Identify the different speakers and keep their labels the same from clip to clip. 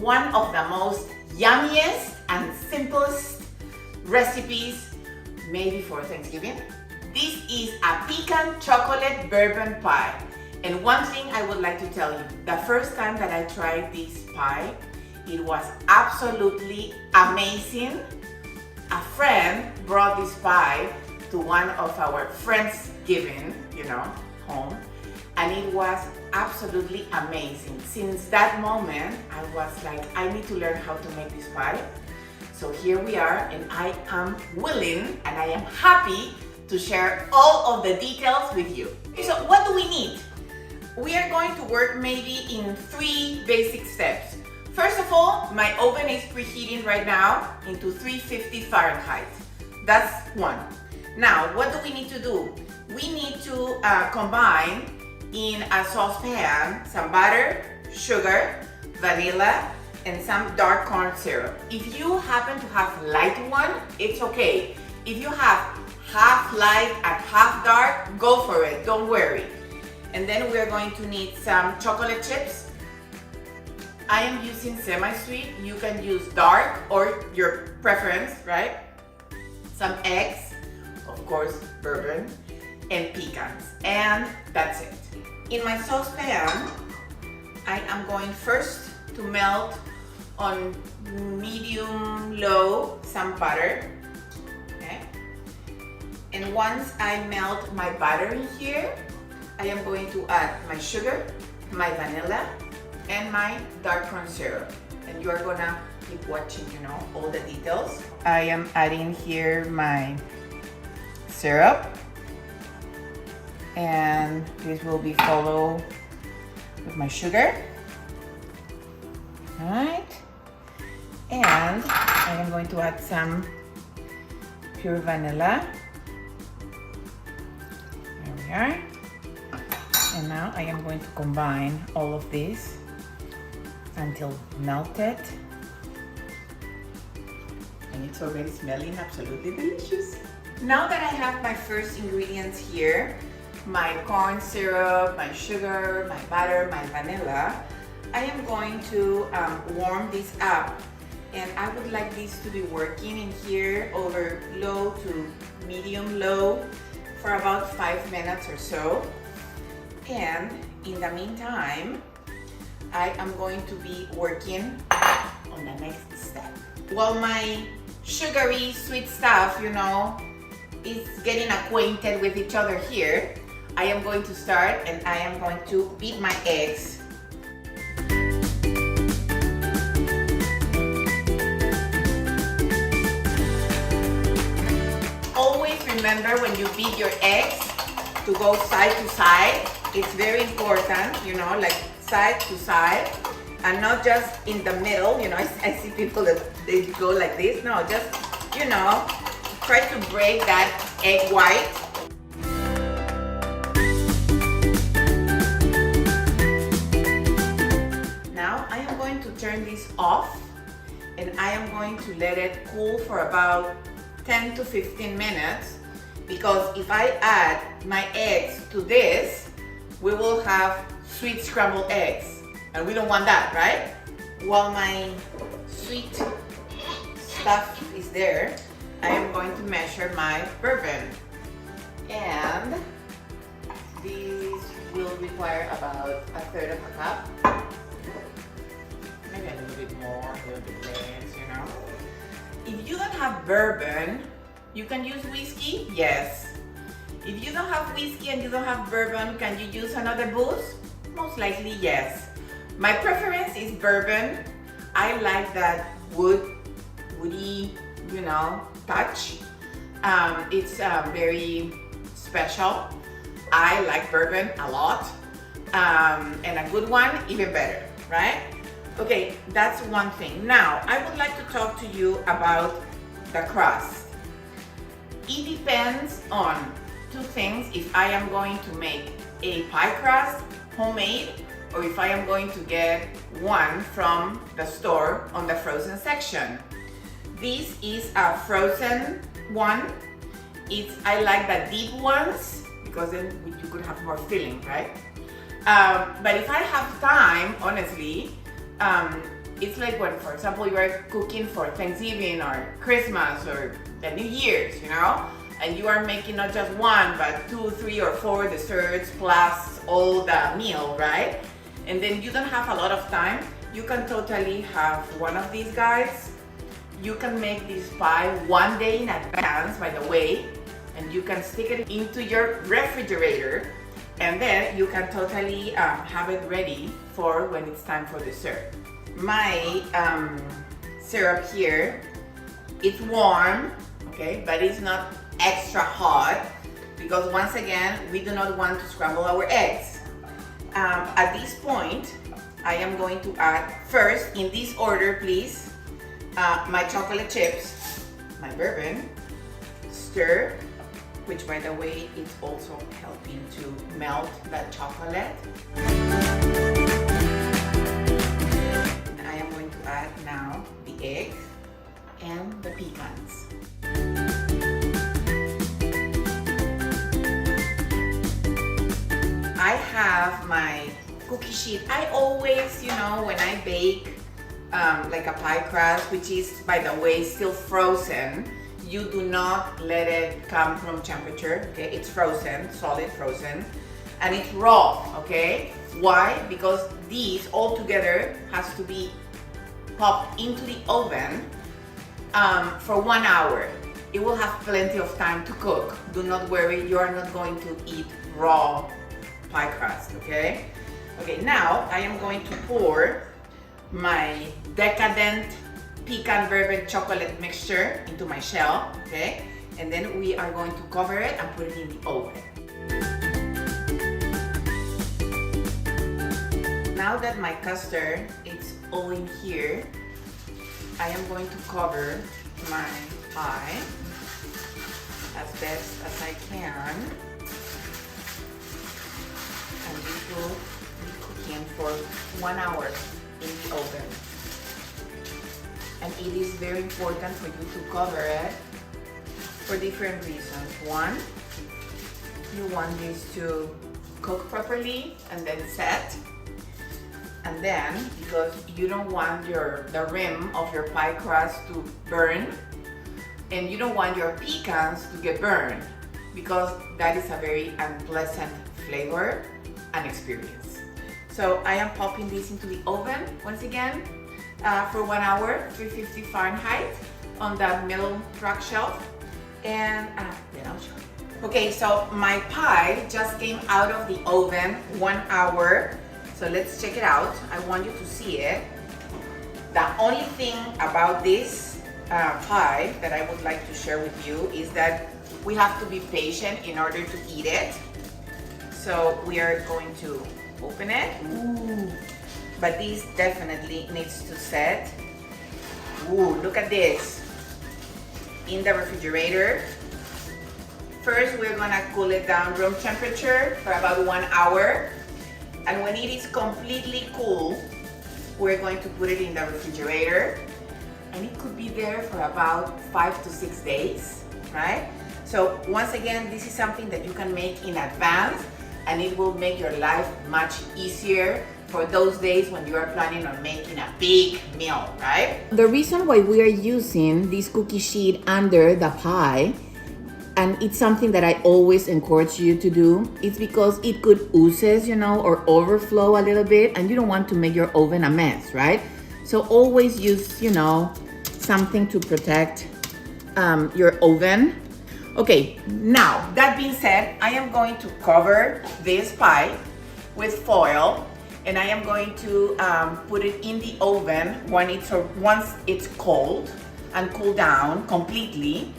Speaker 1: one of the most yummiest and simplest recipes maybe for Thanksgiving. This is a pecan chocolate bourbon pie. And one thing I would like to tell you, the first time that I tried this pie, it was absolutely amazing. A friend brought this pie to one of our Friendsgiving, home, and it was absolutely amazing. Since that moment, I was like, I need to learn how to make this pie. So here we are, and I am willing and I am happy to share all of the details with you. So what do we need? We are going to work maybe in 3 basic steps. First of all, my oven is preheating right now into 350 Fahrenheit. That's one. Now, what do we need to do? We need to combine in a saucepan some butter, sugar, vanilla, and some dark corn syrup. If you happen to have light one, it's okay. If you have half light and half dark, go for it, don't worry. And then we're going to need some chocolate chips. I am using semi-sweet. You can use dark or your preference, right? Some eggs, of course, bourbon, and pecans. And that's it. In my saucepan, I am going first to melt on medium-low some butter. Okay? And once I melt my butter in here, I am going to add my sugar, my vanilla, and my dark corn syrup. And you are gonna keep watching, all the details. I am adding here my syrup. And this will be followed with my sugar. All right. And I am going to add some pure vanilla. There we are. And now I am going to combine all of this until melted. And it's already smelling absolutely delicious. Now that I have my first ingredients here, my corn syrup, my sugar, my butter, my vanilla, I am going to warm this up. And I would like this to be working in here over low to medium low for about 5 minutes or so. And in the meantime, I am going to be working on the next step. While my sugary sweet stuff, is getting acquainted with each other here, I am going to start and I am going to beat my eggs. Always remember when you beat your eggs to go side to side. It's very important, like side to side and not just in the middle. I see people that they go like this. No, just, try to break that egg white. Now I am going to turn this off and I am going to let it cool for about 10 to 15 minutes because if I add my eggs to this, we will have sweet scrambled eggs and we don't want that, right? While my sweet stuff is there, I am going to measure my bourbon. And this will require about 1/3 of a cup. Maybe a little bit more, a little bit less, If you don't have bourbon, you can use whiskey, yes. If you don't have whiskey and you don't have bourbon, can you use another booze? Most likely, yes. My preference is bourbon. I like that woody, touch. It's very special. I like bourbon a lot. And a good one, even better, right? Okay, that's one thing. Now, I would like to talk to you about the crust. It depends on 2 things. If I am going to make a pie crust, homemade, or if I am going to get one from the store on the frozen section. This is a frozen one. I like the deep ones because then you could have more filling, right? But if I have time, honestly, It's like when, for example, you are cooking for Thanksgiving or Christmas or the New Year's, you know, and you are making not just one, but 2, 3, or 4 desserts plus all the meal, right? And then you don't have a lot of time. You can totally have one of these guys. You can make this pie one day in advance, by the way, and you can stick it into your refrigerator, and then you can totally have it ready for when it's time for dessert. My syrup here, it's warm, okay, but it's not extra hot, because once again, we do not want to scramble our eggs. At this point, I am going to add first, in this order please, my chocolate chips, my bourbon, stir, which by the way, it's also helping to melt that chocolate. I am going to add now the egg and the pecans. I have my cookie sheet. I always, you know, when I bake like a pie crust, which is, by the way, still frozen, you do not let it come from temperature, okay? It's frozen, solid frozen, and it's raw, okay? Why? Because these all together has to be popped into the oven for 1 hour. It will have plenty of time to cook. Do not worry, you are not going to eat raw pie crust, okay? Okay, now I am going to pour my decadent pecan bourbon chocolate mixture into my shell, okay? And then we are going to cover it and put it in the oven. Now that my custard is all in here, I am going to cover my pie as best as I can. And this will be cooking for 1 hour in the oven. And it is very important for you to cover it for different reasons. One, you want this to cook properly and then set. And then, because you don't want the rim of your pie crust to burn, and you don't want your pecans to get burned, because that is a very unpleasant flavor and experience. So I am popping this into the oven once again for 1 hour, 350 Fahrenheit on the middle rack shelf, and then I'll show you. Okay, so my pie just came out of the oven 1 hour. So let's check it out. I want you to see it. The only thing about this pie that I would like to share with you is that we have to be patient in order to eat it. So we are going to open it. Ooh. But this definitely needs to set. Ooh, look at this. In the refrigerator. First, we're gonna cool it down room temperature for about 1 hour. And when it is completely cool, we're going to put it in the refrigerator. And it could be there for about 5 to 6 days, right? So once again, this is something that you can make in advance, and it will make your life much easier for those days when you are planning on making a big meal, right? The reason why we are using this cookie sheet under the pie, and it's something that I always encourage you to do, it's because it could oozes, you know, or overflow a little bit, and you don't want to make your oven a mess, right? So always use, you know, something to protect your oven. Okay, now that being said, I am going to cover this pie with foil, and I am going to put it in the oven once it's cold and cool down completely,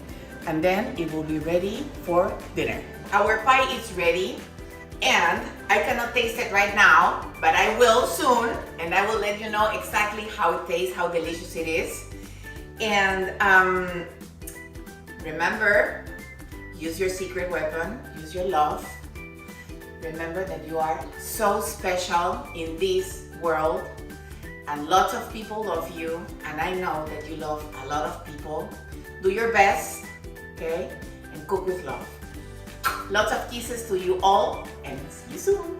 Speaker 1: and then it will be ready for dinner. Our pie is ready, and I cannot taste it right now, but I will soon, and I will let you know exactly how it tastes, how delicious it is. And remember, use your secret weapon, use your love. Remember that you are so special in this world, and lots of people love you, and I know that you love a lot of people. Do your best, okay? And cook with love. Lots of kisses to you all, and see you soon.